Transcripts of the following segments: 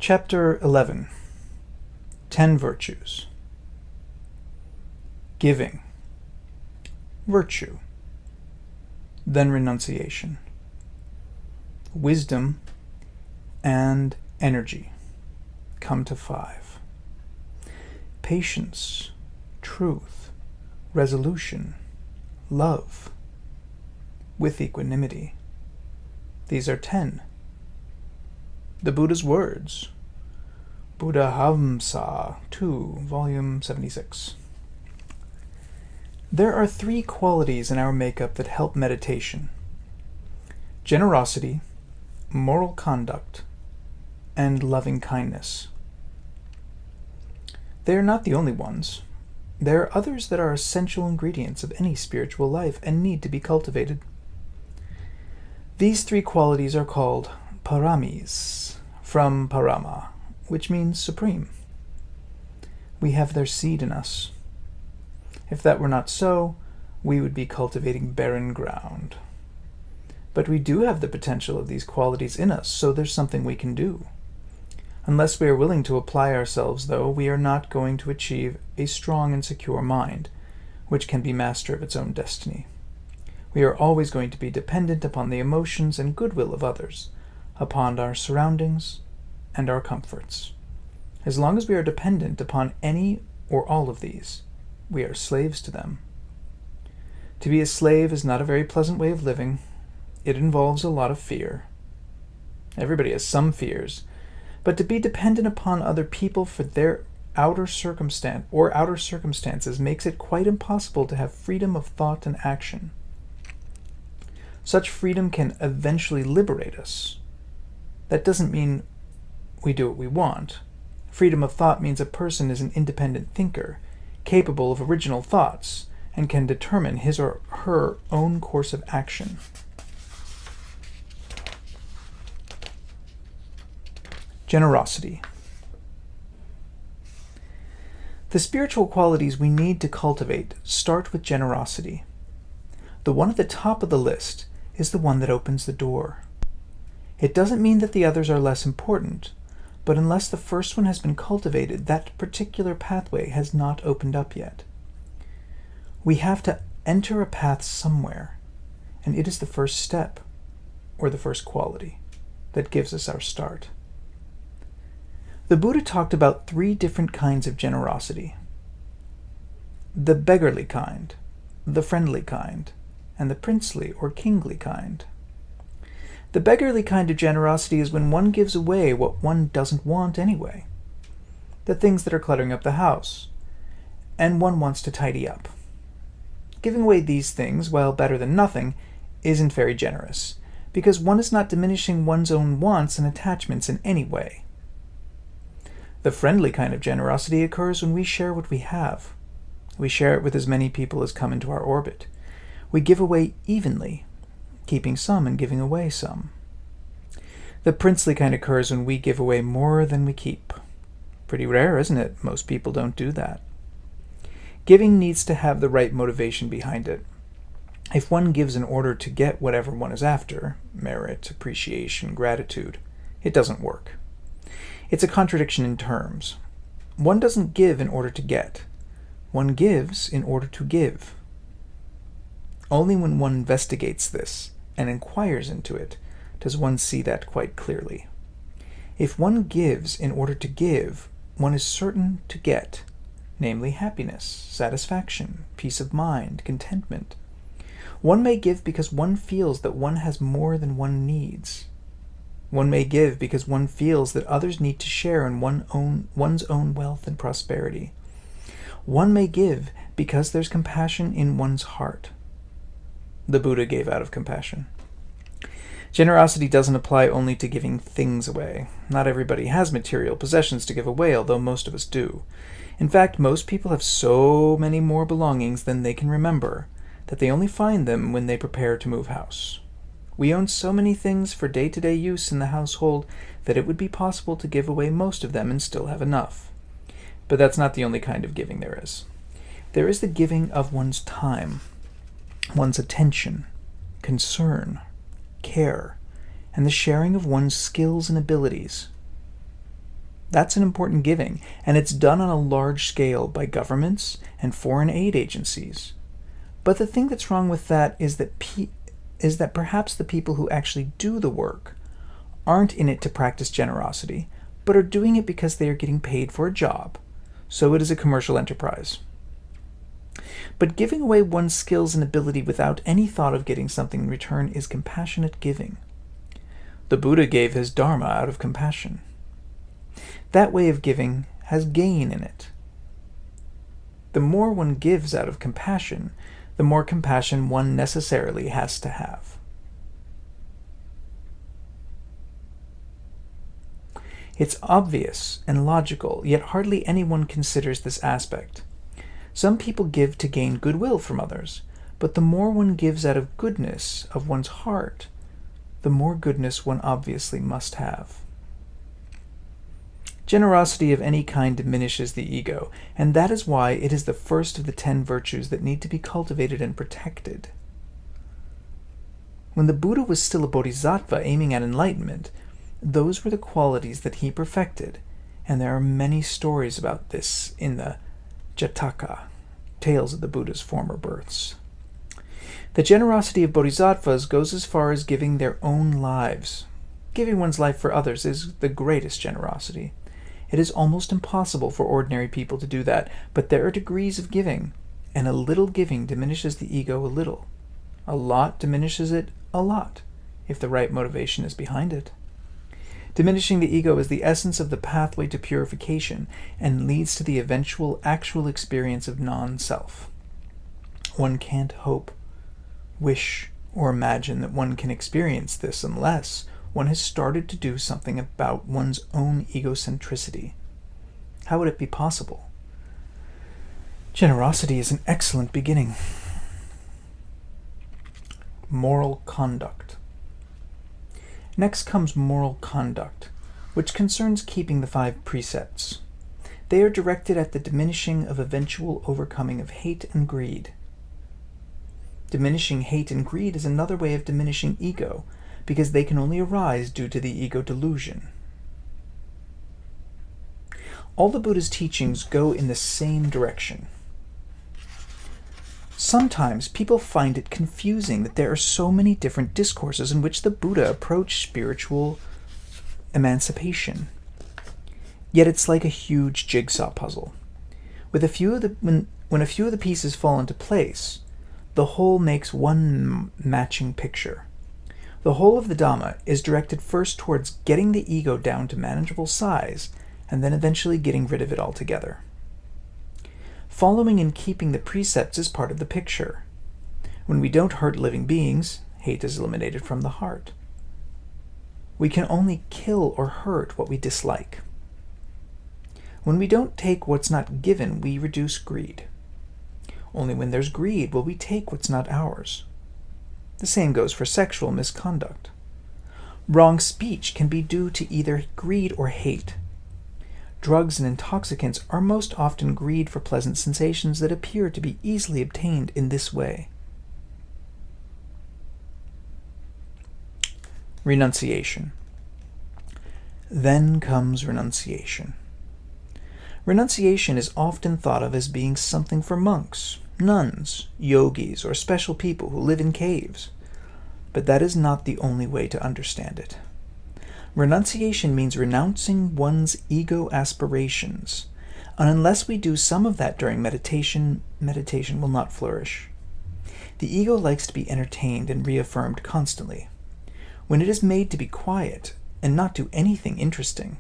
Chapter 11. 10 Virtues. Giving. Virtue. Then renunciation. Wisdom and energy come to 5. Patience, truth, resolution, love, with equanimity. These are 10. The Buddha's words. Buddhahamsa 2, volume 76. There are 3 qualities in our makeup that help meditation: generosity, moral conduct, and loving kindness. They are not the only ones. There are others that are essential ingredients of any spiritual life and need to be cultivated. These 3 qualities are called paramis, from parama, which means supreme. We have their seed in us. If that were not so, we would be cultivating barren ground. But we do have the potential of these qualities in us, so there's something we can do. Unless we are willing to apply ourselves, though, we are not going to achieve a strong and secure mind, which can be master of its own destiny. We are always going to be dependent upon the emotions and goodwill of others, upon our surroundings and our comforts. As long as we are dependent upon any or all of these, we are slaves to them. To be a slave is not a very pleasant way of living. It involves a lot of fear. Everybody has some fears, but to be dependent upon other people for their outer circumstances makes it quite impossible to have freedom of thought and action. Such freedom can eventually liberate us. That doesn't mean we do what we want. Freedom of thought means a person is an independent thinker, capable of original thoughts, and can determine his or her own course of action. Generosity. The spiritual qualities we need to cultivate start with generosity. The one at the top of the list is the one that opens the door. It doesn't mean that the others are less important, but unless the first one has been cultivated, that particular pathway has not opened up yet. We have to enter a path somewhere, and it is the first step, or the first quality, that gives us our start. The Buddha talked about 3 different kinds of generosity: the beggarly kind, the friendly kind, and the princely or kingly kind. The beggarly kind of generosity is when one gives away what one doesn't want anyway, the things that are cluttering up the house, and one wants to tidy up. Giving away these things, while better than nothing, isn't very generous, because one is not diminishing one's own wants and attachments in any way. The friendly kind of generosity occurs when we share what we have. We share it with as many people as come into our orbit. We give away evenly, keeping some and giving away some. The princely kind occurs when we give away more than we keep. Pretty rare, isn't it? Most people don't do that. Giving needs to have the right motivation behind it. If one gives in order to get whatever one is after, merit, appreciation, gratitude, it doesn't work. It's a contradiction in terms. One doesn't give in order to get. One gives in order to give. Only when one investigates this and inquires into it does one see that quite clearly. If one gives in order to give, one is certain to get, namely happiness, satisfaction, peace of mind, contentment. One may give because one feels that one has more than one needs. One may give because one feels that others need to share in one's own wealth and prosperity. One may give because there's compassion in one's heart. The Buddha gave out of compassion. Generosity doesn't apply only to giving things away. Not everybody has material possessions to give away, although most of us do. In fact, most people have so many more belongings than they can remember that they only find them when they prepare to move house. We own so many things for day-to-day use in the household that it would be possible to give away most of them and still have enough. But that's not the only kind of giving there is. There is the giving of one's time, one's attention, concern, care, and the sharing of one's skills and abilities. That's an important giving, and it's done on a large scale by governments and foreign aid agencies. But the thing that's wrong with that is that perhaps the people who actually do the work aren't in it to practice generosity, but are doing it because they are getting paid for a job. So it is a commercial enterprise. But giving away one's skills and ability without any thought of getting something in return is compassionate giving. The Buddha gave his Dharma out of compassion. That way of giving has gain in it. The more one gives out of compassion, the more compassion one necessarily has to have. It's obvious and logical, yet hardly anyone considers this aspect. Some people give to gain goodwill from others, but the more one gives out of goodness of one's heart, the more goodness one obviously must have. Generosity of any kind diminishes the ego, and that is why it is the first of the 10 virtues that need to be cultivated and protected. When the Buddha was still a bodhisattva aiming at enlightenment, those were the qualities that he perfected, and there are many stories about this in the Jataka, Tales of the Buddha's Former Births. The generosity of bodhisattvas goes as far as giving their own lives. Giving one's life for others is the greatest generosity. It is almost impossible for ordinary people to do that, but there are degrees of giving, and a little giving diminishes the ego a little. A lot diminishes it a lot, if the right motivation is behind it. Diminishing the ego is the essence of the pathway to purification and leads to the eventual actual experience of non-self. One can't hope, wish, or imagine that one can experience this unless one has started to do something about one's own egocentricity. How would it be possible? Generosity is an excellent beginning. Moral conduct. Next comes moral conduct, which concerns keeping the 5 precepts. They are directed at the diminishing of eventual overcoming of hate and greed. Diminishing hate and greed is another way of diminishing ego, because they can only arise due to the ego delusion. All the Buddha's teachings go in the same direction. Sometimes people find it confusing that there are so many different discourses in which the Buddha approached spiritual emancipation. Yet it's like a huge jigsaw puzzle. When a few of the pieces fall into place, the whole makes one matching picture. The whole of the Dhamma is directed first towards getting the ego down to manageable size, and then eventually getting rid of it altogether. Following and keeping the precepts is part of the picture. When we don't hurt living beings, hate is eliminated from the heart. We can only kill or hurt what we dislike. When we don't take what's not given, we reduce greed. Only when there's greed will we take what's not ours. The same goes for sexual misconduct. Wrong speech can be due to either greed or hate. Drugs and intoxicants are most often greed for pleasant sensations that appear to be easily obtained in this way. Renunciation. Then comes renunciation. Renunciation is often thought of as being something for monks, nuns, yogis, or special people who live in caves. But that is not the only way to understand it. Renunciation means renouncing one's ego aspirations, and unless we do some of that during meditation, meditation will not flourish. The ego likes to be entertained and reaffirmed constantly. When it is made to be quiet and not do anything interesting,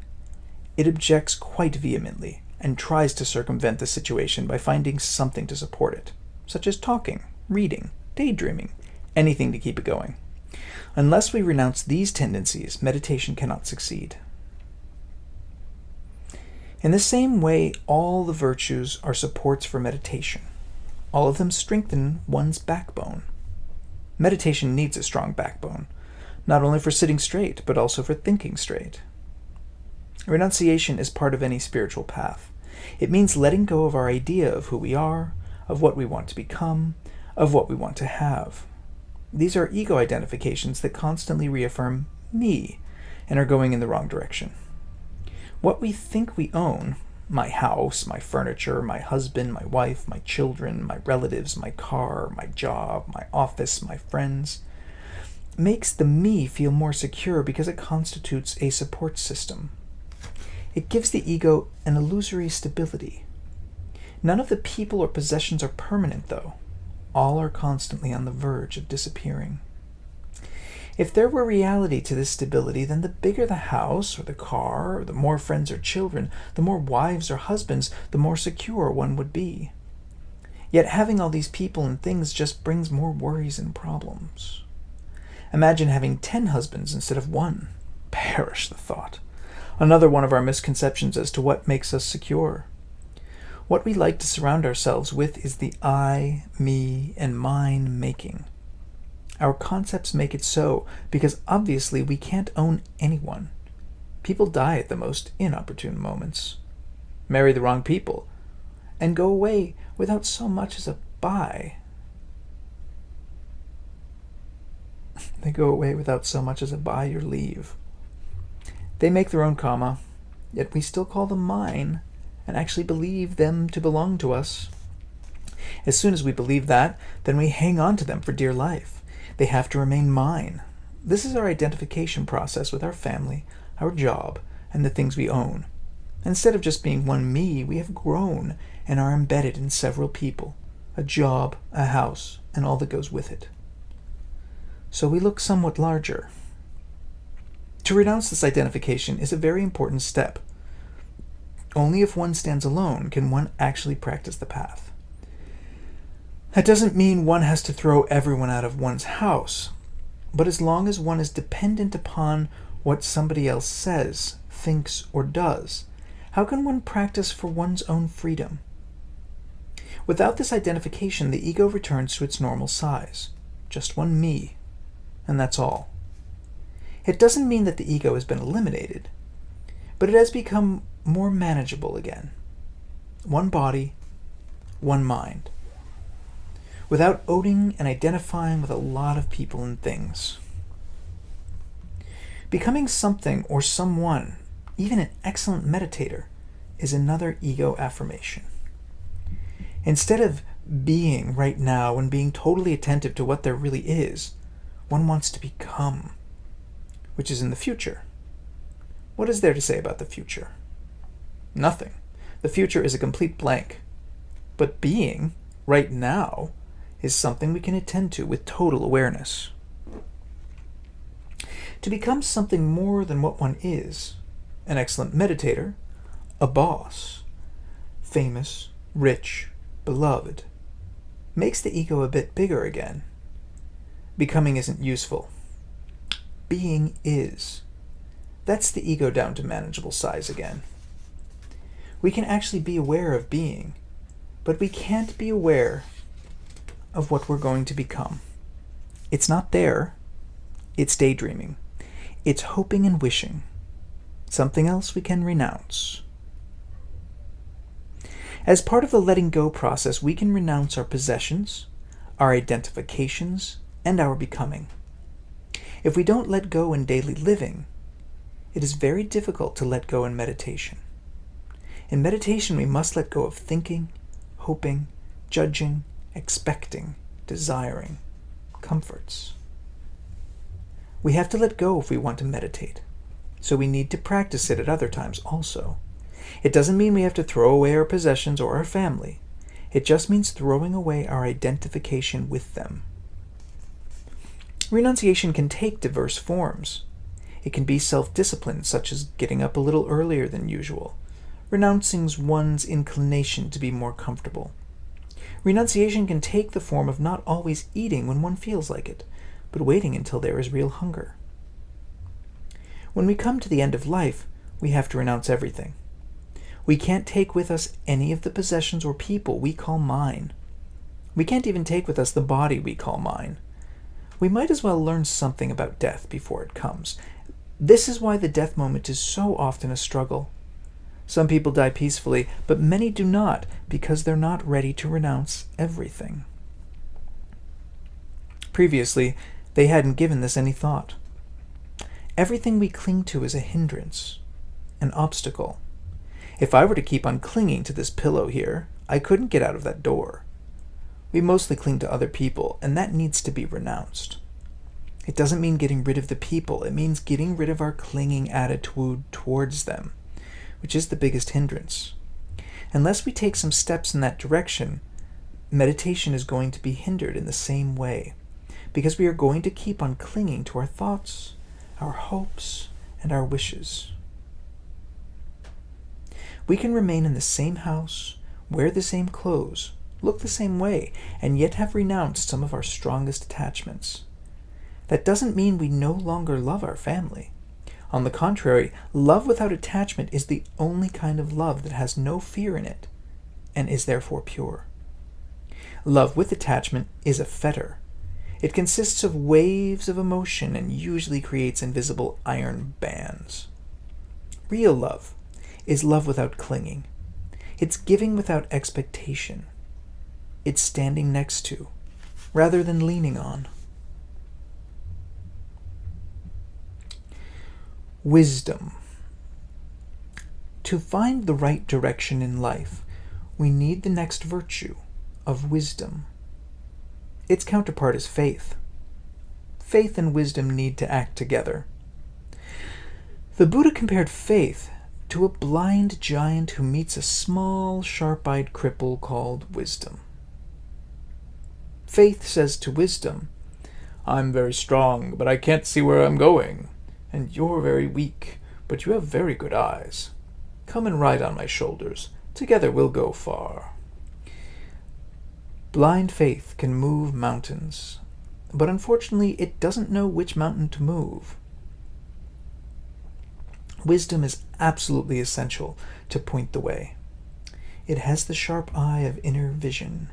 it objects quite vehemently and tries to circumvent the situation by finding something to support it, such as talking, reading, daydreaming, anything to keep it going. Unless we renounce these tendencies, meditation cannot succeed. In the same way, all the virtues are supports for meditation. All of them strengthen one's backbone. Meditation needs a strong backbone, not only for sitting straight, but also for thinking straight. Renunciation is part of any spiritual path. It means letting go of our idea of who we are, of what we want to become, of what we want to have. These are ego identifications that constantly reaffirm me and are going in the wrong direction. What we think we own, my house, my furniture, my husband, my wife, my children, my relatives, my car, my job, my office, my friends, makes the me feel more secure because it constitutes a support system. It gives the ego an illusory stability. None of the people or possessions are permanent, though. All are constantly on the verge of disappearing. If there were reality to this stability, then the bigger the house or the car, or the more friends or children, the more wives or husbands, the more secure one would be. Yet having all these people and things just brings more worries and problems. Imagine having 10 husbands instead of one. Perish the thought. Another one of our misconceptions as to what makes us secure. What we like to surround ourselves with is the I, me, and mine making. Our concepts make it so because obviously we can't own anyone. People die at the most inopportune moments, marry the wrong people, and go away without so much as a bye. They go away without so much as a bye or leave. They make their own karma, yet we still call them mine and actually believe them to belong to us. As soon as we believe that, then we hang on to them for dear life. They have to remain mine. This is our identification process with our family, our job, and the things we own. Instead of just being one me, we have grown and are embedded in several people, a job, a house, and all that goes with it. So we look somewhat larger. To renounce this identification is a very important step. Only if one stands alone can one actually practice the path. That doesn't mean one has to throw everyone out of one's house, but as long as one is dependent upon what somebody else says, thinks, or does, how can one practice for one's own freedom? Without this identification, the ego returns to its normal size, just one me, and that's all. It doesn't mean that the ego has been eliminated, but it has become more manageable again. One body, one mind, without owning and identifying with a lot of people and things. Becoming something or someone, even an excellent meditator, is another ego affirmation. Instead of being right now and being totally attentive to what there really is, one wants to become, which is in the future. What is there to say about the future? Nothing. The future is a complete blank. But being, right now, is something we can attend to with total awareness. To become something more than what one is, an excellent meditator, a boss, famous, rich, beloved, makes the ego a bit bigger again. Becoming isn't useful. Being is. That's the ego down to manageable size again. We can actually be aware of being, but we can't be aware of what we're going to become. It's not there. It's daydreaming. It's hoping and wishing. Something else we can renounce. As part of the letting go process, we can renounce our possessions, our identifications, and our becoming. If we don't let go in daily living, it is very difficult to let go in meditation. In meditation, we must let go of thinking, hoping, judging, expecting, desiring, comforts. We have to let go if we want to meditate, so we need to practice it at other times also. It doesn't mean we have to throw away our possessions or our family. It just means throwing away our identification with them. Renunciation can take diverse forms. It can be self-discipline, such as getting up a little earlier than usual, renouncing one's inclination to be more comfortable. Renunciation can take the form of not always eating when one feels like it, but waiting until there is real hunger. When we come to the end of life, we have to renounce everything. We can't take with us any of the possessions or people we call mine. We can't even take with us the body we call mine. We might as well learn something about death before it comes. This is why the death moment is so often a struggle. Some people die peacefully, but many do not because they're not ready to renounce everything. Previously, they hadn't given this any thought. Everything we cling to is a hindrance. an obstacle. If I were to keep on clinging to this pillow here, I couldn't get out of that door. We mostly cling to other people, and that needs to be renounced. It doesn't mean getting rid of the people, it means getting rid of our clinging attitude towards them, which is the biggest hindrance. Unless we take some steps in that direction, meditation is going to be hindered in the same way, because we are going to keep on clinging to our thoughts, our hopes, and our wishes. We can remain in the same house, wear the same clothes, look the same way, and yet have renounced some of our strongest attachments. That doesn't mean we no longer love our family. On the contrary, love without attachment is the only kind of love that has no fear in it, and is therefore pure. Love with attachment is a fetter. It consists of waves of emotion and usually creates invisible iron bands. Real love is love without clinging. It's giving without expectation. It's standing next to, rather than leaning on. Wisdom. To find the right direction in life, we need the next virtue of wisdom. Its counterpart is faith. Faith and wisdom need to act together. The Buddha compared faith to a blind giant who meets a small, sharp-eyed cripple called wisdom. Faith says to wisdom, "I'm very strong, but I can't see where I'm going. And you're very weak, but you have very good eyes. Come and ride on my shoulders. Together we'll go far." Blind faith can move mountains, but unfortunately it doesn't know which mountain to move. Wisdom is absolutely essential to point the way. It has the sharp eye of inner vision.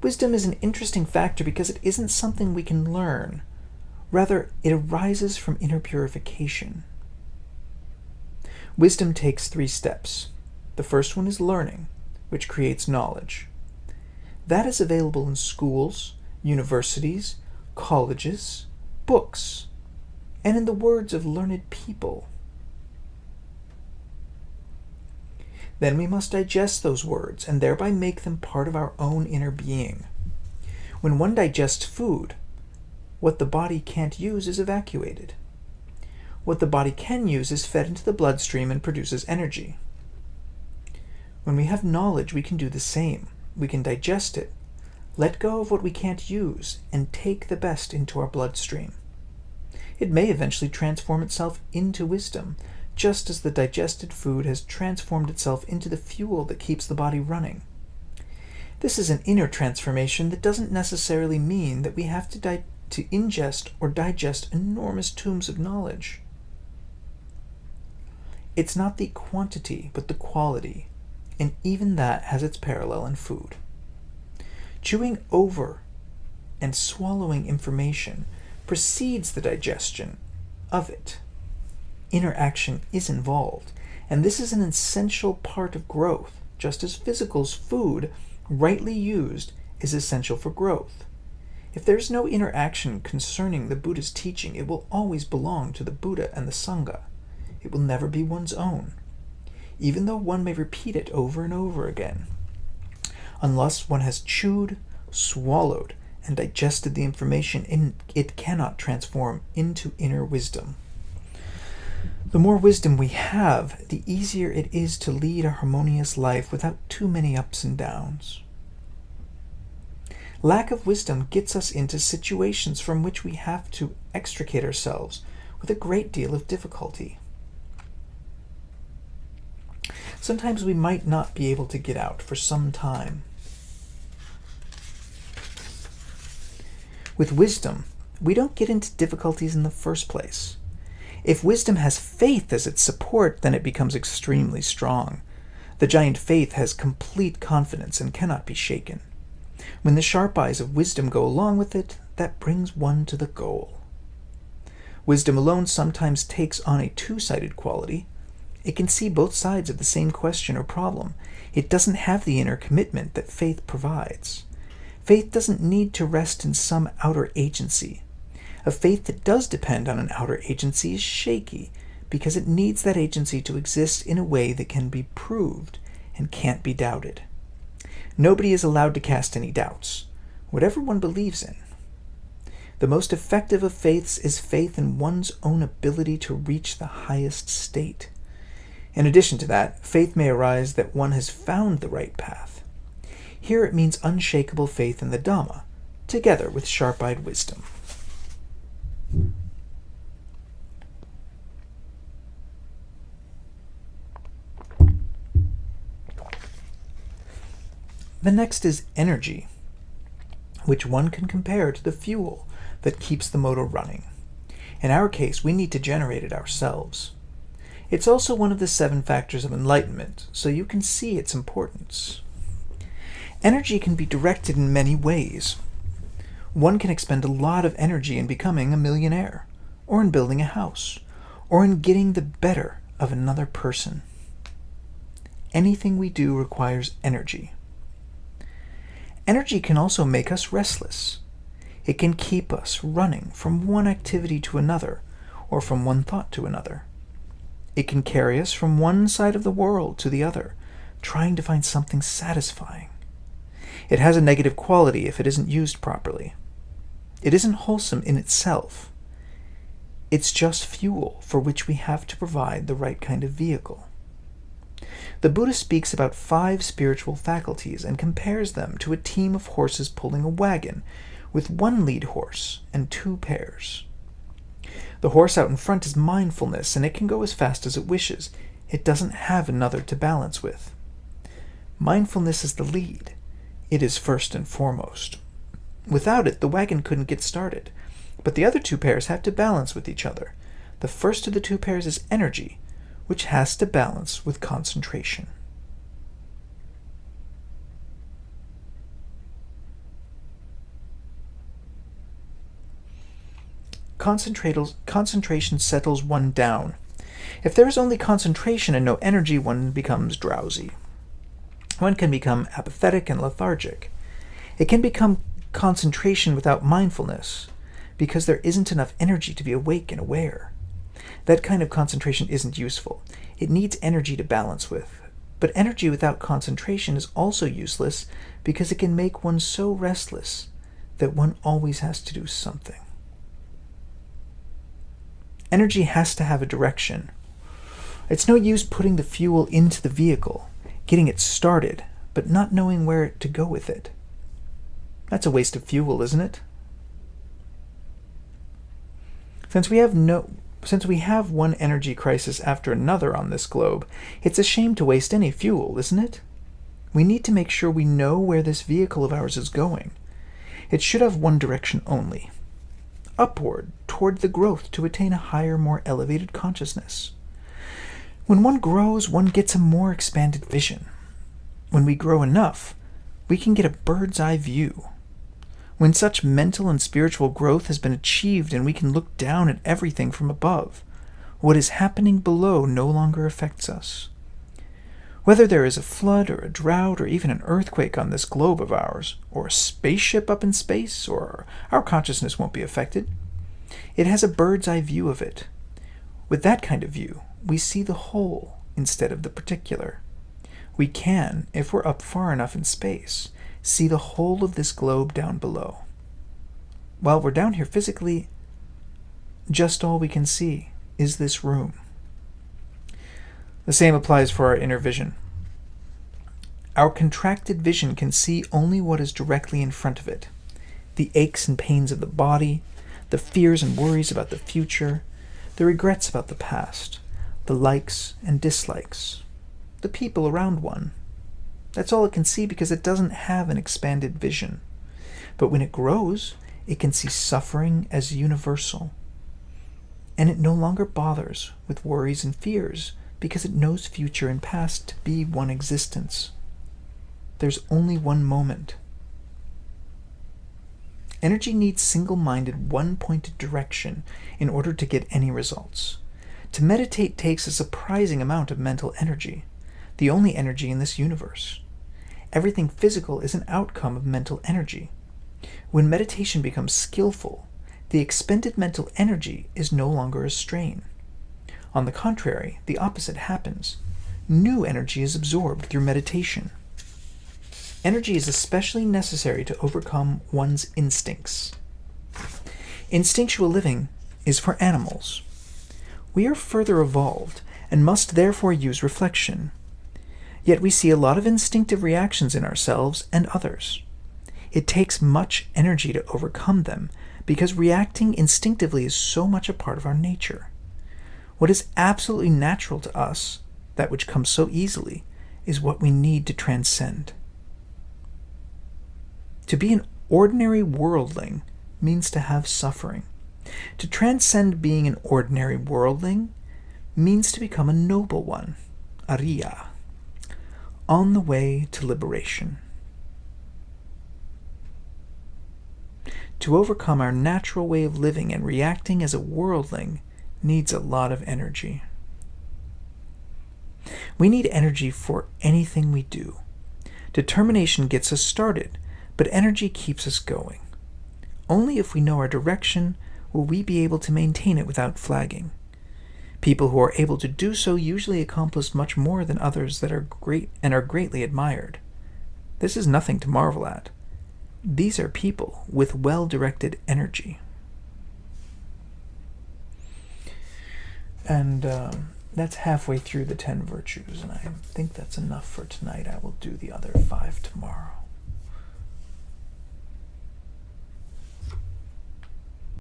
Wisdom is an interesting factor because it isn't something we can learn. Rather, it arises from inner purification. Wisdom takes 3 steps. The first one is learning, which creates knowledge. That is available in schools, universities, colleges, books, and in the words of learned people. Then we must digest those words and thereby make them part of our own inner being. When one digests food, what the body can't use is evacuated. What the body can use is fed into the bloodstream and produces energy. When we have knowledge, we can do the same. We can digest it, let go of what we can't use, and take the best into our bloodstream. It may eventually transform itself into wisdom, just as the digested food has transformed itself into the fuel that keeps the body running. This is an inner transformation that doesn't necessarily mean that we have to ingest or digest enormous tomes of knowledge. It's not the quantity, but the quality, and even that has its parallel in food. Chewing over and swallowing information precedes the digestion of it. Interaction is involved, and this is an essential part of growth, just as physical's food, rightly used, is essential for growth. If there's no interaction concerning the Buddha's teaching, it will always belong to the Buddha and the Sangha. It will never be one's own, even though one may repeat it over and over again. Unless one has chewed, swallowed, and digested the information, it cannot transform into inner wisdom. The more wisdom we have, the easier it is to lead a harmonious life without too many ups and downs. Lack of wisdom gets us into situations from which we have to extricate ourselves with a great deal of difficulty. Sometimes we might not be able to get out for some time. With wisdom, we don't get into difficulties in the first place. If wisdom has faith as its support, then it becomes extremely strong. The giant faith has complete confidence and cannot be shaken. When the sharp eyes of wisdom go along with it, that brings one to the goal. Wisdom alone sometimes takes on a two-sided quality. It can see both sides of the same question or problem. It doesn't have the inner commitment that faith provides. Faith doesn't need to rest in some outer agency. A faith that does depend on an outer agency is shaky, because it needs that agency to exist in a way that can be proved and can't be doubted. Nobody is allowed to cast any doubts, whatever one believes in. The most effective of faiths is faith in one's own ability to reach the highest state. In addition to that, faith may arise that one has found the right path. Here it means unshakable faith in the Dhamma, together with sharp-eyed wisdom. The next is energy, which one can compare to the fuel that keeps the motor running. In our case, we need to generate it ourselves. It's also one of the 7 factors of enlightenment, so you can see its importance. Energy can be directed in many ways. One can expend a lot of energy in becoming a millionaire, or in building a house, or in getting the better of another person. Anything we do requires energy. Energy can also make us restless. It can keep us running from one activity to another, or from one thought to another. It can carry us from one side of the world to the other, trying to find something satisfying. It has a negative quality if it isn't used properly. It isn't wholesome in itself. It's just fuel for which we have to provide the right kind of vehicle. The Buddha speaks about 5 spiritual faculties and compares them to a team of horses pulling a wagon, with 1 lead horse and 2 pairs. The horse out in front is mindfulness, and it can go as fast as it wishes. It doesn't have another to balance with. Mindfulness is the lead. It is first and foremost. Without it, the wagon couldn't get started, but the other 2 pairs have to balance with each other. The first of the 2 pairs is energy, which has to balance with concentration. Concentration settles one down. If there is only concentration and no energy, one becomes drowsy. One can become apathetic and lethargic. It can become concentration without mindfulness, because there isn't enough energy to be awake and aware. That kind of concentration isn't useful. It needs energy to balance with. But energy without concentration is also useless because it can make one so restless that one always has to do something. Energy has to have a direction. It's no use putting the fuel into the vehicle, getting it started, but not knowing where to go with it. That's a waste of fuel, isn't it? Since we have one energy crisis after another on this globe, it's a shame to waste any fuel, isn't it? We need to make sure we know where this vehicle of ours is going. It should have one direction only. Upward, toward the growth to attain a higher, more elevated consciousness. When one grows, one gets a more expanded vision. When we grow enough, we can get a bird's eye view. When such mental and spiritual growth has been achieved and we can look down at everything from above, what is happening below no longer affects us. Whether there is a flood or a drought or even an earthquake on this globe of ours, or a spaceship up in space, or our consciousness won't be affected. It has a bird's eye view of it. With that kind of view, we see the whole instead of the particular. We can, if we're up far enough in space, see the whole of this globe down below. While we're down here physically, just all we can see is this room. The same applies for our inner vision. Our contracted vision can see only what is directly in front of it. The aches and pains of the body, the fears and worries about the future, the regrets about the past, the likes and dislikes, the people around one. That's all it can see because it doesn't have an expanded vision. But when it grows, it can see suffering as universal. And it no longer bothers with worries and fears because it knows future and past to be one existence. There's only one moment. Energy needs single-minded, one-pointed direction in order to get any results. To meditate takes a surprising amount of mental energy, the only energy in this universe. Everything physical is an outcome of mental energy. When meditation becomes skillful, the expended mental energy is no longer a strain. On the contrary, the opposite happens. New energy is absorbed through meditation. Energy is especially necessary to overcome one's instincts. Instinctual living is for animals. We are further evolved and must therefore use reflection. Yet we see a lot of instinctive reactions in ourselves and others. It takes much energy to overcome them because reacting instinctively is so much a part of our nature. What is absolutely natural to us, that which comes so easily, is what we need to transcend. To be an ordinary worldling means to have suffering. To transcend being an ordinary worldling means to become a noble one, Ayya, on the way to liberation. To overcome our natural way of living and reacting as a worldling needs a lot of energy. We need energy for anything we do. Determination gets us started, but energy keeps us going. Only if we know our direction will we be able to maintain it without flagging. People who are able to do so usually accomplish much more than others that are great and are greatly admired. This is nothing to marvel at. These are people with well-directed energy. And that's halfway through the 10 virtues, and I think that's enough for tonight. I will do the other 5 tomorrow.